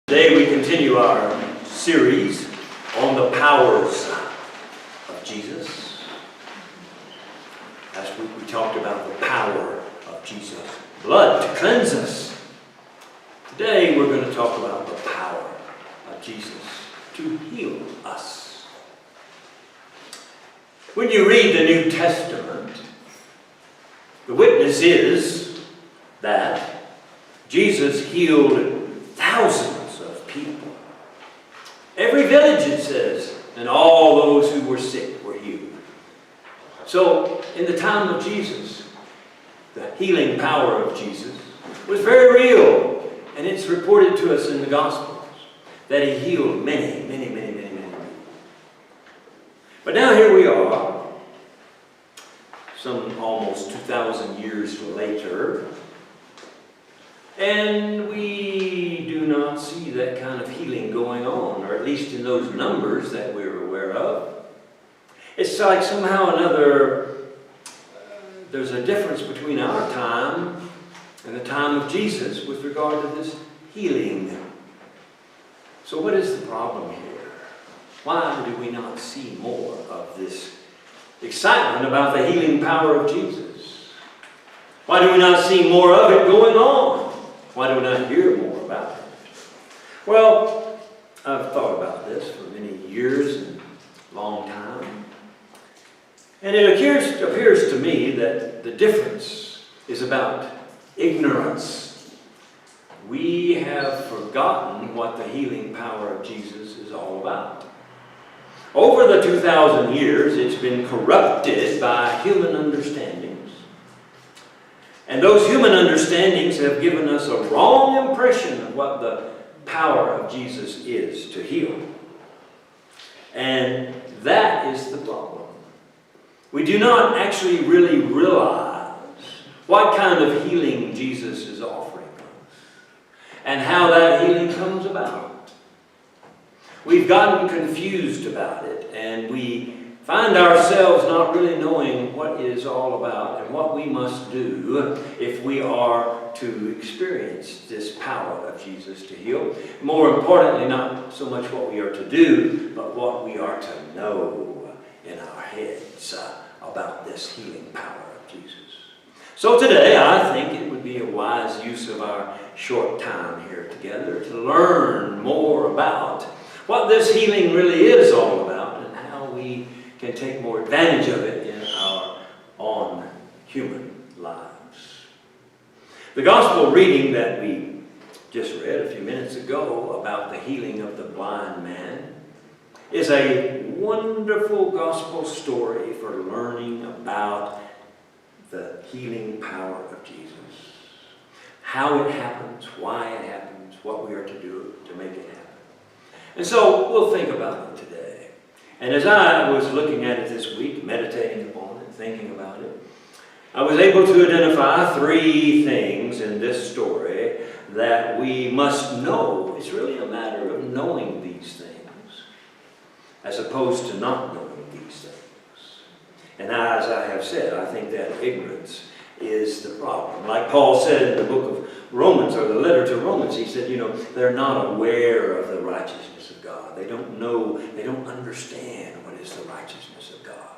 Today we continue our series on the powers of Jesus. Last week we talked about the power of Jesus' blood to cleanse us. Today we're going to talk about the power of Jesus to heal us. When you read the New Testament, the witness is that Jesus healed thousands of people. Every village, it says, and all those who were sick were healed. So, in the time of Jesus, the healing power of Jesus was very real. And it's reported to us in the Gospels that he healed many people. But now here we are, some almost 2,000 years later, and we do not see that kind of healing going on, or at least in those numbers that we're aware of. It's like somehow or another, there's a difference between our time and the time of Jesus with regard to this healing. So what is the problem here? Why do we not see more of this excitement about the healing power of Jesus? Why do we not see more of it going on? Why do we not hear more about it? Well, I've thought about this for many years and a long time. And it appears to me that the difference is about ignorance. We have forgotten what the healing power of Jesus is all about. Over the 2,000 years, it's been corrupted by human understandings. And those human understandings have given us a wrong impression of what the power of Jesus is to heal. And that is the problem. We do not actually really realize what kind of healing Jesus is offering us and how that healing comes about. We've gotten confused about it, and we find ourselves not really knowing what it is all about and what we must do if we are to experience this power of Jesus to heal. More importantly, not so much what we are to do, but what we are to know in our heads about this healing power of Jesus. So today, I think it would be a wise use of our short time here together to learn more about what this healing really is all about and how we can take more advantage of it in our own human lives. The gospel reading that we just read a few minutes ago about the healing of the blind man is a wonderful gospel story for learning about the healing power of Jesus. How it happens, why it happens, what we are to do to make it happen. And so we'll think about it today. And as I was looking at it this week, meditating upon it, thinking about it, I was able to identify three things in this story that we must know. It's really a matter of knowing these things as opposed to not knowing these things. And as I have said, I think that ignorance is the problem. Like Paul said in the book of Romans, or the letter to Romans, he said, they're not aware of the righteousness of God. They don't know, they don't understand what is the righteousness of God.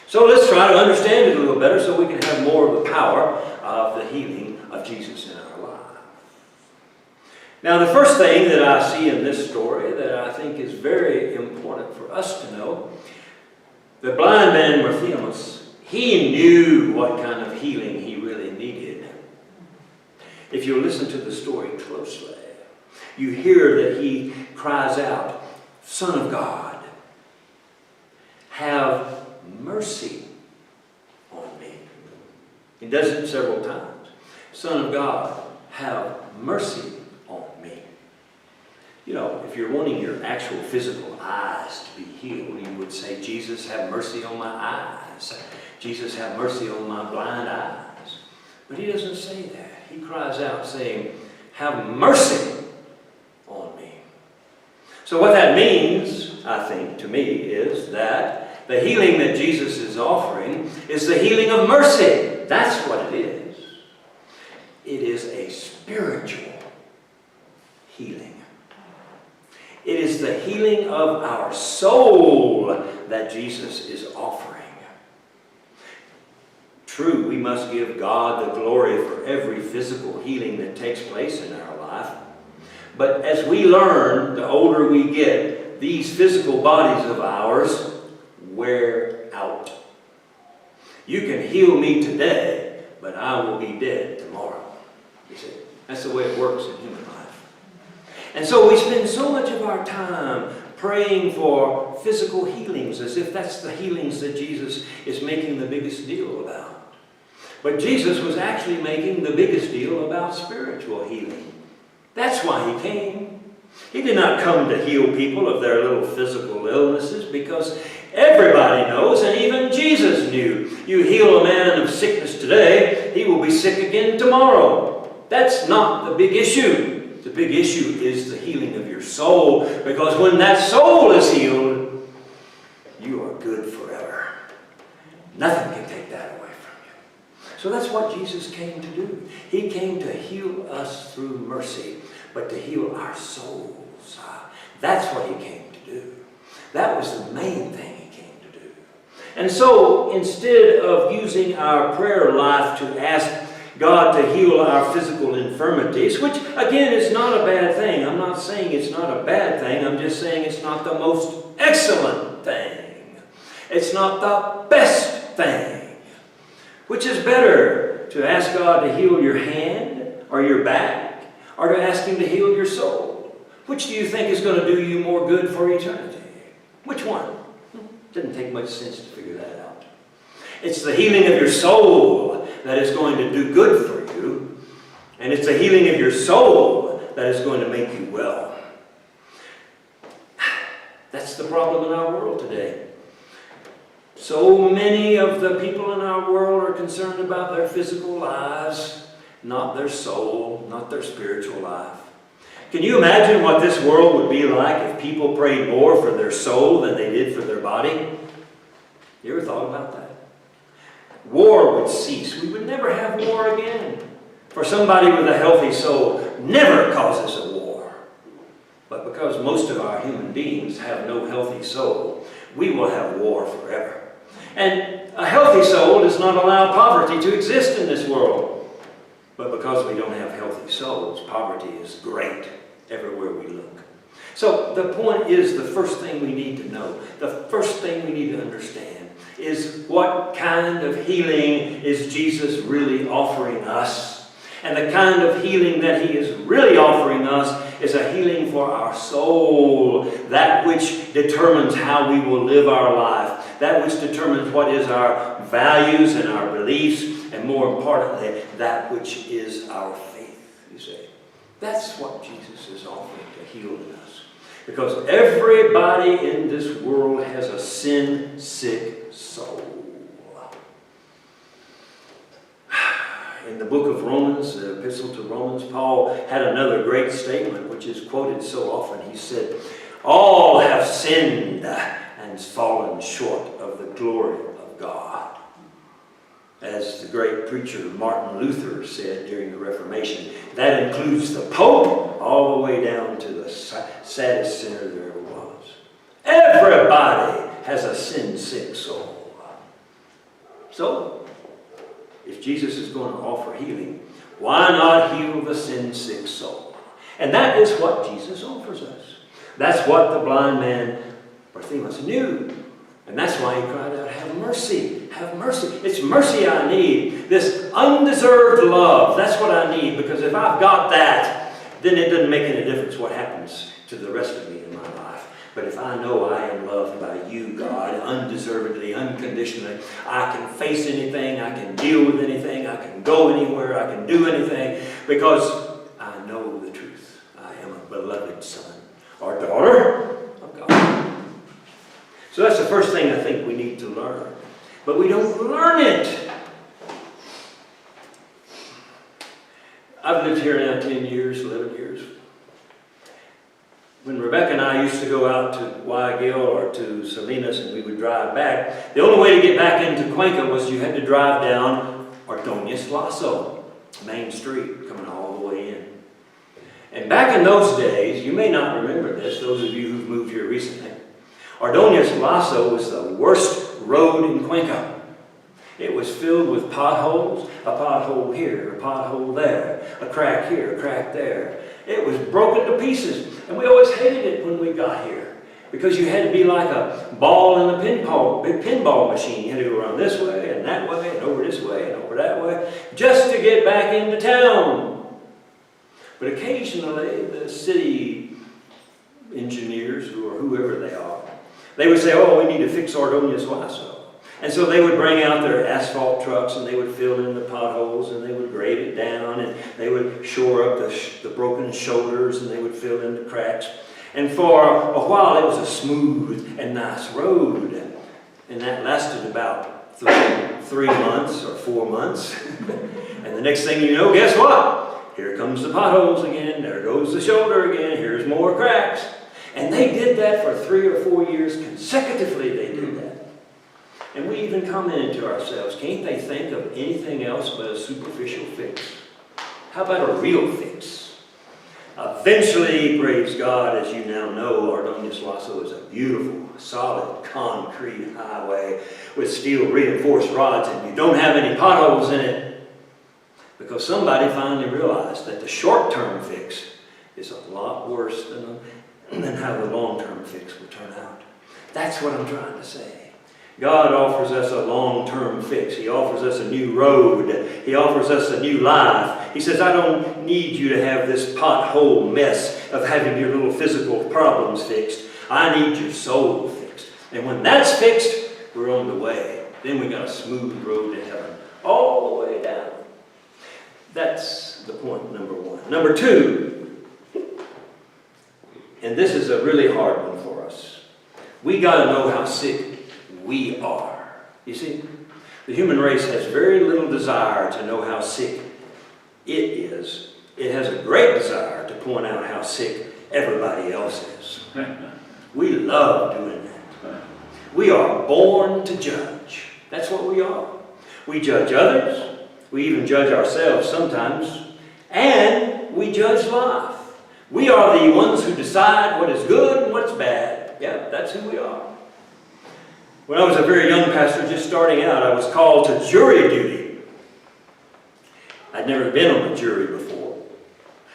So let's try to understand it a little better so we can have more of the power of the healing of Jesus in our life. Now, the first thing that I see in this story that I think is very important for us to know, the blind man Bartimaeus, he knew what kind of healing he really needed. If you listen to the story closely, you hear that he cries out, "Son of God, have mercy on me." He does it several times. "Son of God, have mercy on me." If you're wanting your actual physical eyes to be healed, you would say, "Jesus, have mercy on my eyes. Jesus, have mercy on my blind eyes." But he doesn't say that. He cries out saying, "Have mercy on me." So what that means, I think, to me, is that the healing that Jesus is offering is the healing of mercy. That's what it is. It is a spiritual healing. healing of our soul that Jesus is offering. True, we must give God the glory for every physical healing that takes place in our life. But as we learn, the older we get, these physical bodies of ours wear out. You can heal me today, but I will be dead tomorrow. You see, that's the way it works in human life. And so we spend so much of our time praying for physical healings, as if that's the healings that Jesus is making the biggest deal about. But Jesus was actually making the biggest deal about spiritual healing. That's why he came. He did not come to heal people of their little physical illnesses, because everybody knows, and even Jesus knew, you heal a man of sickness today, he will be sick again tomorrow. That's not the big issue. The big issue is the healing of your soul, because when that soul is healed, you are good forever. Nothing can take that away. So that's what Jesus came to do. He came to heal us through mercy, but to heal our souls. That's what he came to do. That was the main thing he came to do. And so instead of using our prayer life to ask God to heal our physical infirmities, which again is not a bad thing. I'm not saying it's not a bad thing. I'm just saying it's not the most excellent thing. It's not the best thing. Which is better, to ask God to heal your hand or your back, or to ask him to heal your soul? Which do you think is going to do you more good for eternity? Which one? Didn't take much sense to figure that out. It's the healing of your soul that is going to do good for you, and it's the healing of your soul that is going to make you well. That's the problem in our world today. So many of the people in our world are concerned about their physical lives, not their soul, not their spiritual life. Can you imagine what this world would be like if people prayed more for their soul than they did for their body? You ever thought about that? War would cease. We would never have war again. For somebody with a healthy soul never causes a war. But because most of our human beings have no healthy soul, we will have war forever. And a healthy soul does not allow poverty to exist in this world. But because we don't have healthy souls, poverty is great everywhere we look. So the point is, the first thing we need to know, the first thing we need to understand is what kind of healing is Jesus really offering us. And the kind of healing that he is really offering us is a healing for our soul, that which determines how we will live our life, that which determines what is our values and our beliefs, and more importantly, that which is our faith, you see. That's what Jesus is offering to heal in us. Because everybody in this world has a sin-sick soul. In the book of Romans, the epistle to Romans, Paul had another great statement which is quoted so often. He said, all have sinned and fallen short of the glory of God. As the great preacher Martin Luther said during the Reformation, that includes the Pope all the way down to the saddest sinner there ever was. Everybody has a sin-sick soul. So, if Jesus is going to offer healing, why not heal the sin-sick soul? And that is what Jesus offers us. That's what the blind man Bartimaeus knew. And that's why he cried out, have mercy, have mercy. It's mercy I need. This undeserved love, that's what I need. Because if I've got that, then it doesn't make any difference what happens to the rest of me in my life. But if I know I am loved by you, God, undeservedly, unconditionally, I can face anything, I can deal with anything, I can go anywhere, I can do anything, because I know the truth. I am a beloved son or daughter of God. So that's the first thing I think we need to learn. But we don't learn it. I've lived here now 10 years, 11 years. When Rebecca and I used to go out to Guayaquil or to Salinas and we would drive back, the only way to get back into Cuenca was you had to drive down Ordóñez Lasso, Main Street, coming all the way in. And back back in those days, you may not remember this, those of you who've moved here recently, Ordonez Lasso was the worst road in Cuenca. It was filled with potholes, a pothole here, a pothole there, a crack here, a crack there. It was broken to pieces, and we always hated it when we got here because you had to be like a ball in a pinball machine. You had to go around this way and that way and over this way and over that way just to get back into town. But occasionally the city engineers or whoever they are, they would say, oh, we need to fix Ordonez Lasso. And so they would bring out their asphalt trucks and they would fill in the potholes and they would grade it down and they would shore up the broken shoulders and they would fill in the cracks. And for a while it was a smooth and nice road. And that lasted about 3 months or 4 months. And the next thing you know, guess what? Here comes the potholes again, there goes the shoulder again, here's more cracks. And they did that for 3 or 4 years consecutively. They did that. And we even commented to ourselves, can't they think of anything else but a superficial fix? How about a real fix? Eventually, praise God, as you now know, Ordonez Lasso is a beautiful, solid, concrete highway with steel reinforced rods, and you don't have any potholes in it. Because somebody finally realized that the short-term fix is a lot worse than how the long-term fix will turn out. That's what I'm trying to say. God offers us a long-term fix. He offers us a new road. He offers us a new life. He says, I don't need you to have this pothole mess of having your little physical problems fixed. I need your soul fixed. And when that's fixed, we're on the way. Then we got a smooth road to heaven, all the way down. That's the point number one. Number two, and this is a really hard one for us. We got to know how sick we are. You see, the human race has very little desire to know how sick it is. It has a great desire to point out how sick everybody else is. We love doing that. We are born to judge. That's what we are. We judge others. We even judge ourselves sometimes. And we judge life. We are the ones who decide what is good and what's bad. Yeah, that's who we are. When I was a very young pastor, just starting out, I was called to jury duty. I'd never been on a jury before.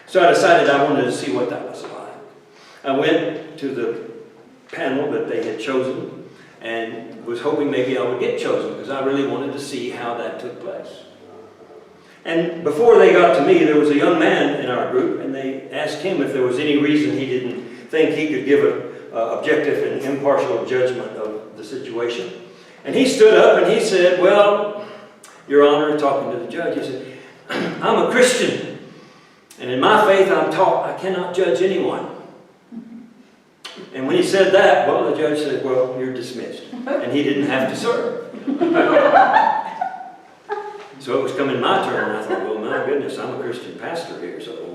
So I decided I wanted to see what that was like. I went to the panel that they had chosen and was hoping maybe I would get chosen because I really wanted to see how that took place. And before they got to me, there was a young man in our group, and they asked him if there was any reason he didn't think he could give an objective and impartial judgment of the situation. And he stood up and he said, well, Your Honor, talking to the judge, he said, I'm a Christian, and in my faith I'm taught I cannot judge anyone. And when he said that, well, the judge said, well, you're dismissed. And he didn't have to serve. So it was coming my turn, and I thought, well, my goodness, I'm a Christian pastor here, so.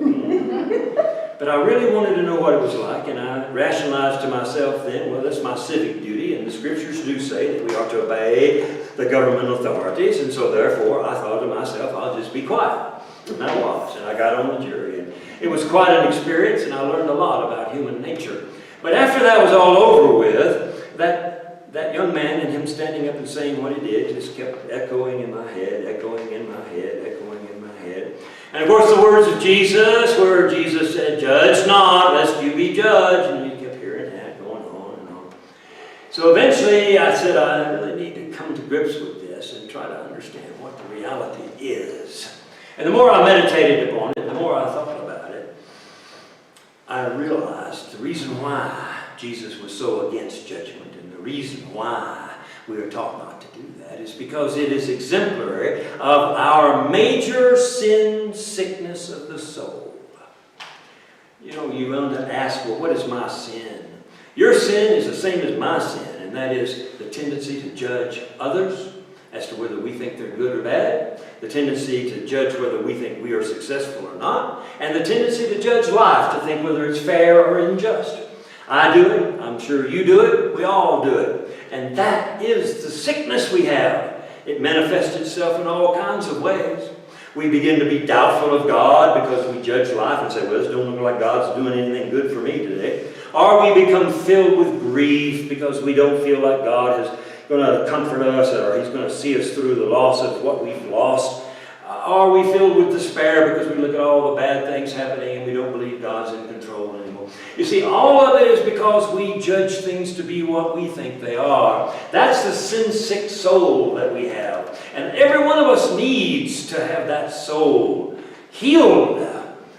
But I really wanted to know what it was like, and I rationalized to myself then, well, that's my civic duty, and the scriptures do say that we are to obey the government authorities, and so therefore I thought to myself, I'll just be quiet. And I was, and I got on the jury, and it was quite an experience, and I learned a lot about human nature. But after that was all over with, that young man and him standing up and saying what he did just kept echoing in my head, echoing in my head, echoing in my head. And of course the words of Jesus, where Jesus said, judge not, lest you be judged. And you kept hearing that going on and on. So eventually I said, I really need to come to grips with this and try to understand what the reality is. And the more I meditated upon it, the more I thought about it, I realized the reason why Jesus was so against judgment, and the reason why we are taught not to do that, is because it is exemplary of our major sin sickness of the soul. You know, you want to ask, well, what is my sin? Your sin is the same as my sin, and that is the tendency to judge others as to whether we think they're good or bad, the tendency to judge whether we think we are successful or not, and the tendency to judge life, to think whether it's fair or unjust. I do it, I'm sure you do it, we all do it. And that is the sickness we have. It manifests itself in all kinds of ways. We begin to be doubtful of God because we judge life and say, well, this don't look like God's doing anything good for me today. Or we become filled with grief because we don't feel like God is going to comfort us or He's going to see us through the loss of what we've lost. Are we filled with despair because we look at all the bad things happening and we don't believe God's in control anymore? You see, all of it is because we judge things to be what we think they are. That's the sin-sick soul that we have. And every one of us needs to have that soul healed.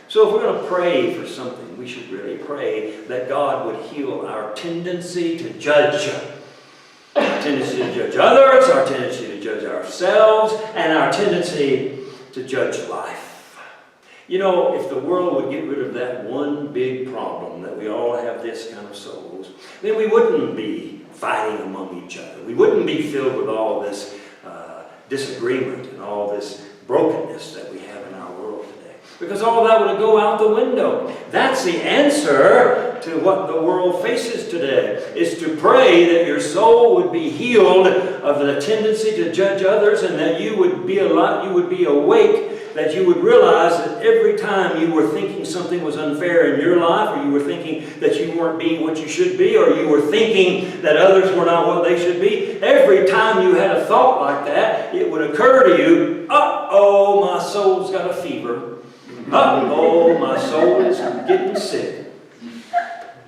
So if we're going to pray for something, we should really pray that God would heal our tendency to judge. Our tendency to judge others, our tendency to judge ourselves, and our tendency to judge life. You know, if the world would get rid of that one big problem, that we all have this kind of souls, then we wouldn't be fighting among each other. We wouldn't be filled with all this disagreement and all this brokenness that we have in our world today. Because all that would go out the window. That's the answer to what the world faces today, is to pray that your soul would be healed of the tendency to judge others, and that you would be awake, that you would realize that every time you were thinking something was unfair in your life, or you were thinking that you weren't being what you should be, or you were thinking that others were not what they should be, every time you had a thought like that, it would occur to you, uh-oh, my soul's got a fever. Uh-oh, my soul is getting sick.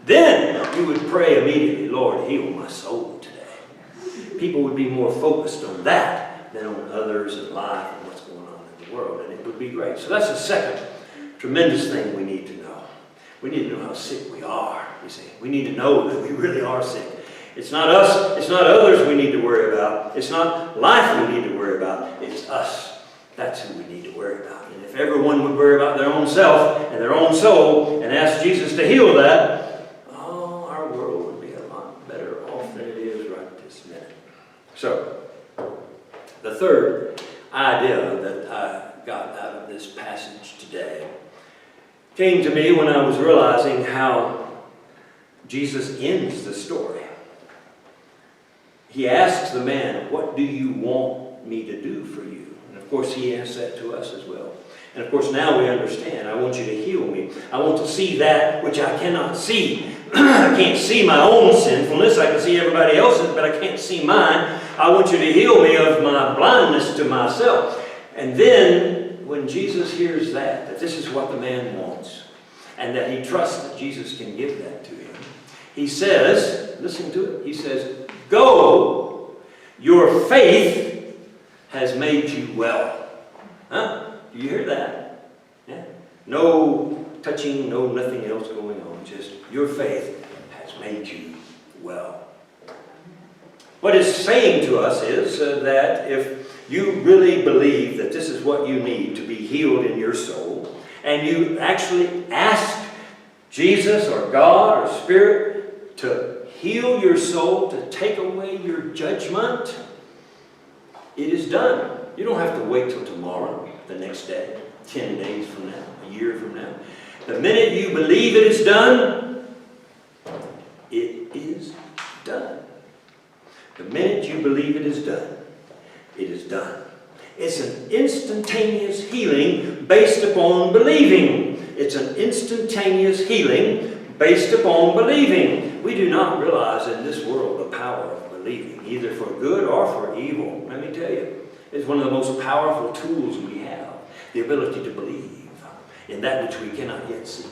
Then you would pray immediately, Lord, heal my soul today. People would be more focused on that than on others and life and what's going on in the world, and it would be great. So that's the second tremendous thing we need to know. We need to know how sick we are, you see. We need to know that we really are sick. It's not us, it's not others we need to worry about. It's not life we need to worry about. It's us. That's who we need to worry about. And if everyone would worry about their own self and their own soul and ask Jesus to heal that, our world would be a lot better off than it is right this minute. So, the third idea that I got out of this passage today came to me when I was realizing how Jesus ends the story. He asks the man, what do you want me to do for you? And of course he asks that to us as well. And of course now we understand, I want you to heal me. I want to see that which I cannot see. I can't see my own sinfulness. I can see everybody else's, but I can't see mine. I want you to heal me of my blindness to myself. And then when Jesus hears that this is what the man wants, and that he trusts that Jesus can give that to him, he says, listen to it, he says, go, your faith has made you well. Huh? Do you hear that? Yeah. No touching, no nothing else going on. Just your faith has made you well. What it's saying to us is that if you really believe that this is what you need to be healed in your soul, and you actually ask Jesus or God or Spirit to heal your soul, to take away your judgment, it is done. You don't have to wait till tomorrow, the next day, 10 days from now, a year from now. The minute you believe it is done, it is done. The minute you believe it is done, it is done. It's an instantaneous healing based upon believing. It's an instantaneous healing based upon believing. We do not realize in this world the power of believing, either for good or for evil. Let me tell you, it's one of the most powerful tools we have, the ability to believe in that which we cannot yet see.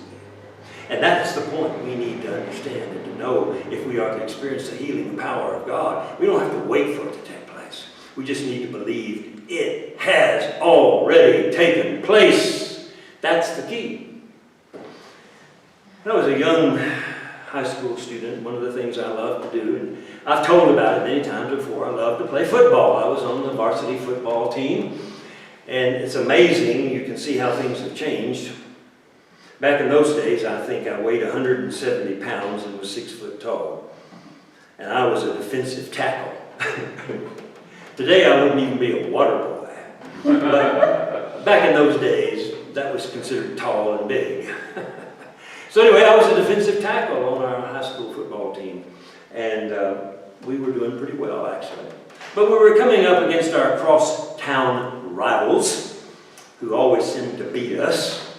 And that's the point we need to understand and to know if we are to experience the healing power of God. We don't have to wait for it to take place. We just need to believe it has already taken place. That's the key. When I was a young high school student, one of the things I loved to do, and I've told about it many times before, I loved to play football. I was on the varsity football team. And it's amazing, you can see how things have changed. Back in those days, I think I weighed 170 pounds and was 6 foot tall. And I was a defensive tackle. Today, I wouldn't even be a water boy. But back in those days, that was considered tall and big. So anyway, I was a defensive tackle on our high school football team. And we were doing pretty well, actually. But we were coming up against our cross-town rivals, who always seemed to beat us.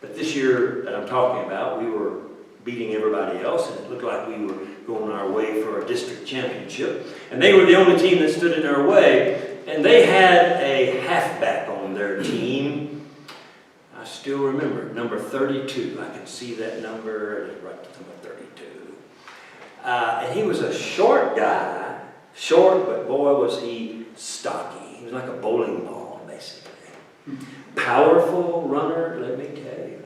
But this year that I'm talking about, we were beating everybody else, and it looked like we were going our way for a district championship. And they were the only team that stood in our way. And they had a halfback on their team. I still remember, number 32. I can see that number right to number 32. And he was a short guy. Short, but boy, was he stocky. He was like a bowling ball, basically. Powerful runner, let me tell you.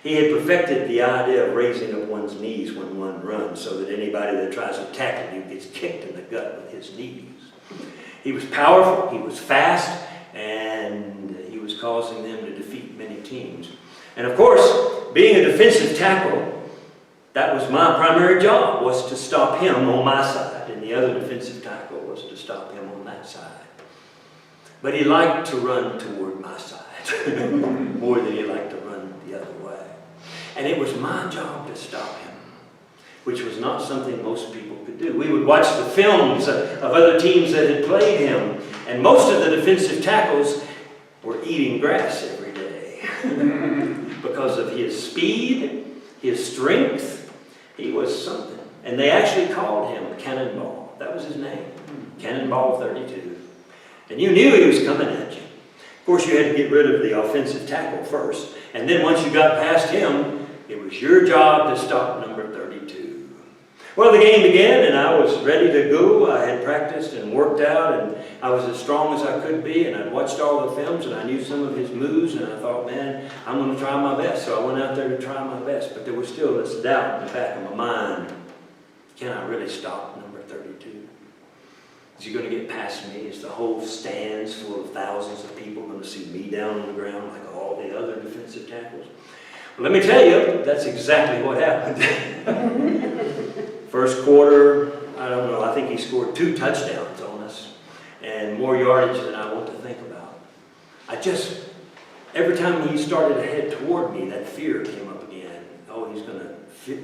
He had perfected the idea of raising up one's knees when one runs, so that anybody that tries to tackle him gets kicked in the gut with his knees. He was powerful, he was fast, and he was causing them to defeat many teams. And of course, being a defensive tackle, that was my primary job, was to stop him on my side, and the other defensive tackle was to stop him on that side. But he liked to run toward my side more than he liked to run the other way. And it was my job to stop him, which was not something most people could do. We would watch the films of other teams that had played him, and most of the defensive tackles were eating grass every day because of his speed, his strength. He was something. And they actually called him Cannonball. That was his name, Cannonball 32. And you knew he was coming at you. Of course, you had to get rid of the offensive tackle first. And then once you got past him, it was your job to stop number 32. Well, the game began, and I was ready to go. I had practiced and worked out, and I was as strong as I could be, and I'd watched all the films, and I knew some of his moves, and I thought, man, I'm going to try my best. So I went out there to try my best. But there was still this doubt in the back of my mind. Can I really stop number 32? Is he going to get past me? Is the whole stands full of thousands of people going to see me down on the ground like all the other defensive tackles? Well, let me tell you, that's exactly what happened. First quarter, I don't know, I think he scored 2 touchdowns on us and more yardage than I want to think about. Every time he started to head toward me, that fear came up again. Oh, he's going to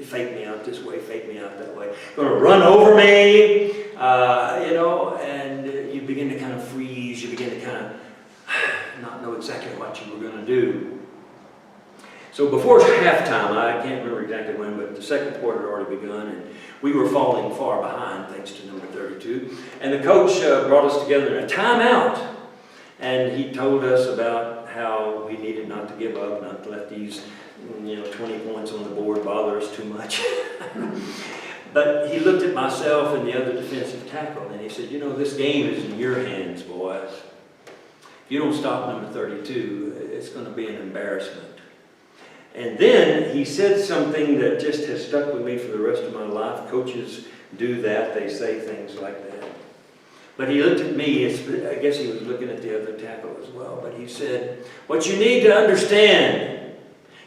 fake me out this way, fake me out that way. Going to run over me, and you begin to kind of freeze. You begin to kind of not know exactly what you were going to do. So before halftime, I can't remember exactly when, but the second quarter had already begun, and we were falling far behind thanks to number 32. And the coach brought us together in a timeout, and he told us about how we needed not to give up, not to let these 20 points on the board bother us too much. But he looked at myself and the other defensive tackle, and he said, this game is in your hands, boys. If you don't stop number 32, it's going to be an embarrassment. And then he said something that just has stuck with me for the rest of my life. Coaches do that. They say things like that. But he looked at me. I guess he was looking at the other tackle as well. But he said, what you need to understand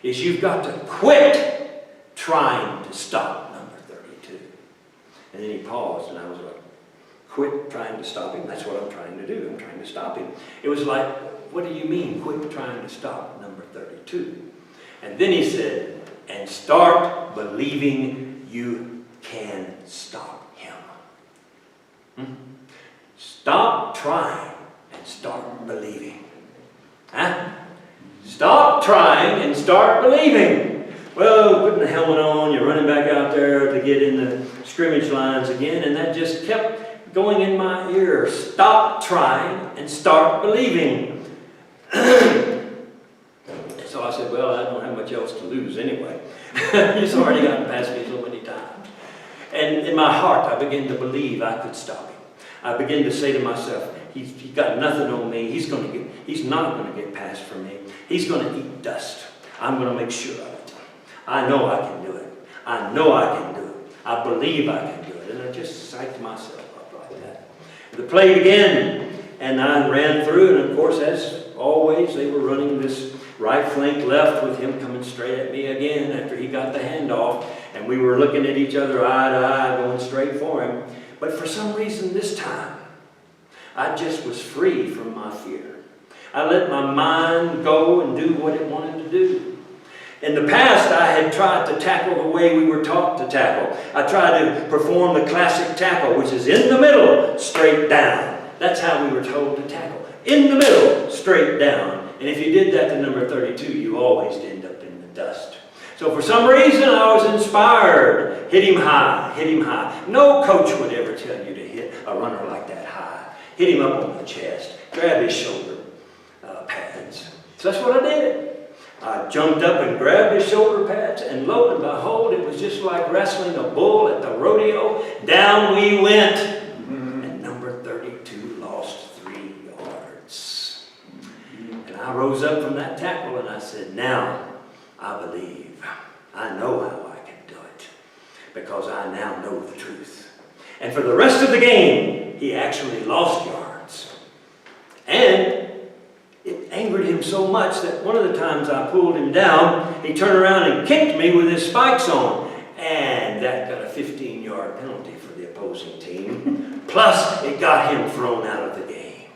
is you've got to quit trying to stop number 32. And then he paused, and I was like, quit trying to stop him? That's what I'm trying to do. I'm trying to stop him. It was like, what do you mean, quit trying to stop number 32? And then he said, and start believing you can stop him. Stop trying and start believing. Stop trying and start believing. Well, putting the helmet on, you're running back out there to get in the scrimmage lines again, and that just kept going in my ear. Stop trying and start believing. So I said, well, I don't have much else to lose anyway. He's already gotten past me so many times. And in my heart, I began to believe I could stop him. I began to say to myself, he's got nothing on me. He's not going to get past for me. He's going to eat dust. I'm going to make sure of it. I know I can do it. I know I can do it. I believe I can do it. And I just psyched myself up like that. The play began, and I ran through, and of course, as always, they were running this right flank left with him coming straight at me again after he got the handoff, and we were looking at each other eye to eye going straight for him. But for some reason this time, I just was free from my fear. I let my mind go and do what it wanted to do. In the past, I had tried to tackle the way we were taught to tackle. I tried to perform the classic tackle, which is in the middle, straight down. That's how we were told to tackle. In the middle, straight down. And if you did that to number 32, you always end up in the dust. So for some reason, I was inspired. Hit him high, hit him high. No coach would ever tell you to hit a runner like that high. Hit him up on the chest. Grab his shoulder pads. So that's what I did. I jumped up and grabbed his shoulder pads, and lo and behold, it was just like wrestling a bull at the rodeo. Down we went. And number 32 lost 3 yards. And I rose up from that tackle and I said, now I believe. I know how I can do it. Because I now know the truth. And for the rest of the game, he actually lost yards. And it angered him so much that one of the times I pulled him down, he turned around and kicked me with his spikes on. And that got a 15-yard penalty for the opposing team. Plus, it got him thrown out of the game.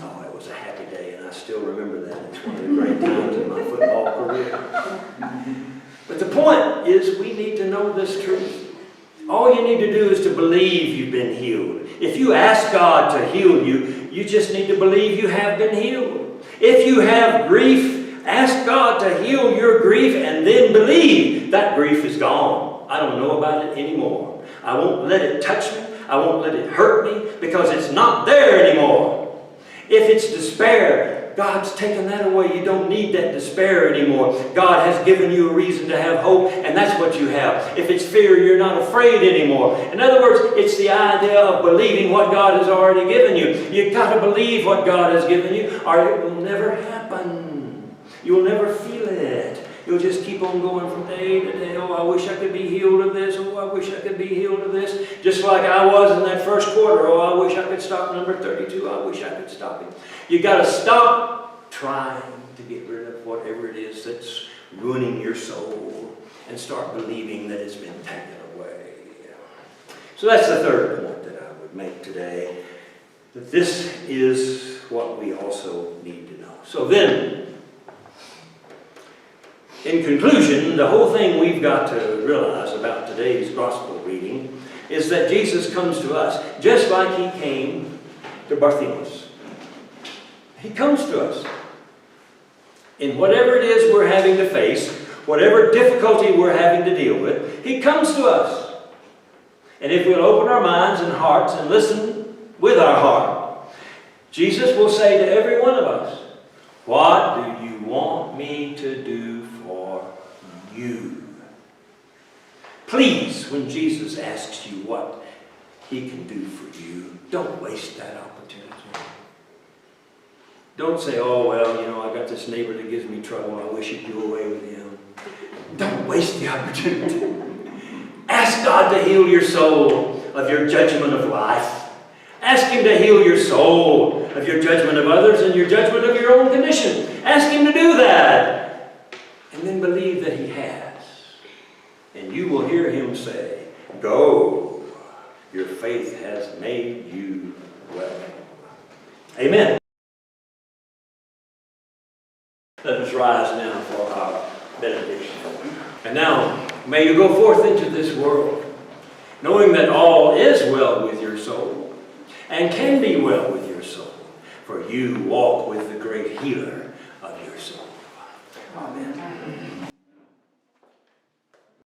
Oh, it was a happy day, and I still remember that. It's one of the great times in my football career. But the point is, we need to know this truth. All you need to do is to believe you've been healed. If you ask God to heal you, you just need to believe you have been healed. If you have grief, ask God to heal your grief and then believe that grief is gone. I don't know about it anymore. I won't let it touch me. I won't let it hurt me because it's not there anymore. If it's despair, God's taken that away. You don't need that despair anymore. God has given you a reason to have hope, and that's what you have. If it's fear, you're not afraid anymore. In other words, it's the idea of believing what God has already given you. You've got to believe what God has given you, or it will never happen. You'll never feel it. You'll just keep on going from day to day. Oh, I wish I could be healed of this. Oh, I wish I could be healed of this. Just like I was in that first quarter. Oh, I wish I could stop number 32. I wish I could stop it. You got to stop trying to get rid of whatever it is that's ruining your soul and start believing that it's been taken away. So that's the third point that I would make today. That this is what we also need to know. So then, in conclusion, the whole thing we've got to realize about today's gospel reading is that Jesus comes to us just like he came to Bartimaeus. He comes to us. In whatever it is we're having to face, whatever difficulty we're having to deal with, he comes to us. And if we'll open our minds and hearts and listen with our heart, Jesus will say to every one of us, what do you want me to do for you? Please, when Jesus asks you what he can do for you, don't waste that opportunity. Don't say, oh, well, you know, I got this neighbor that gives me trouble. I wish he'd do away with him. Don't waste the opportunity. Ask God to heal your soul of your judgment of life. Ask him to heal your soul of your judgment of others and your judgment of your own condition. Ask him to do that. And then believe that he has. And you will hear him say, go, your faith has made you well. Amen. Let us rise now for our benediction. And now, may you go forth into this world, knowing that all is well with your soul, and can be well with your soul, for you walk with the great healer of your soul. Amen.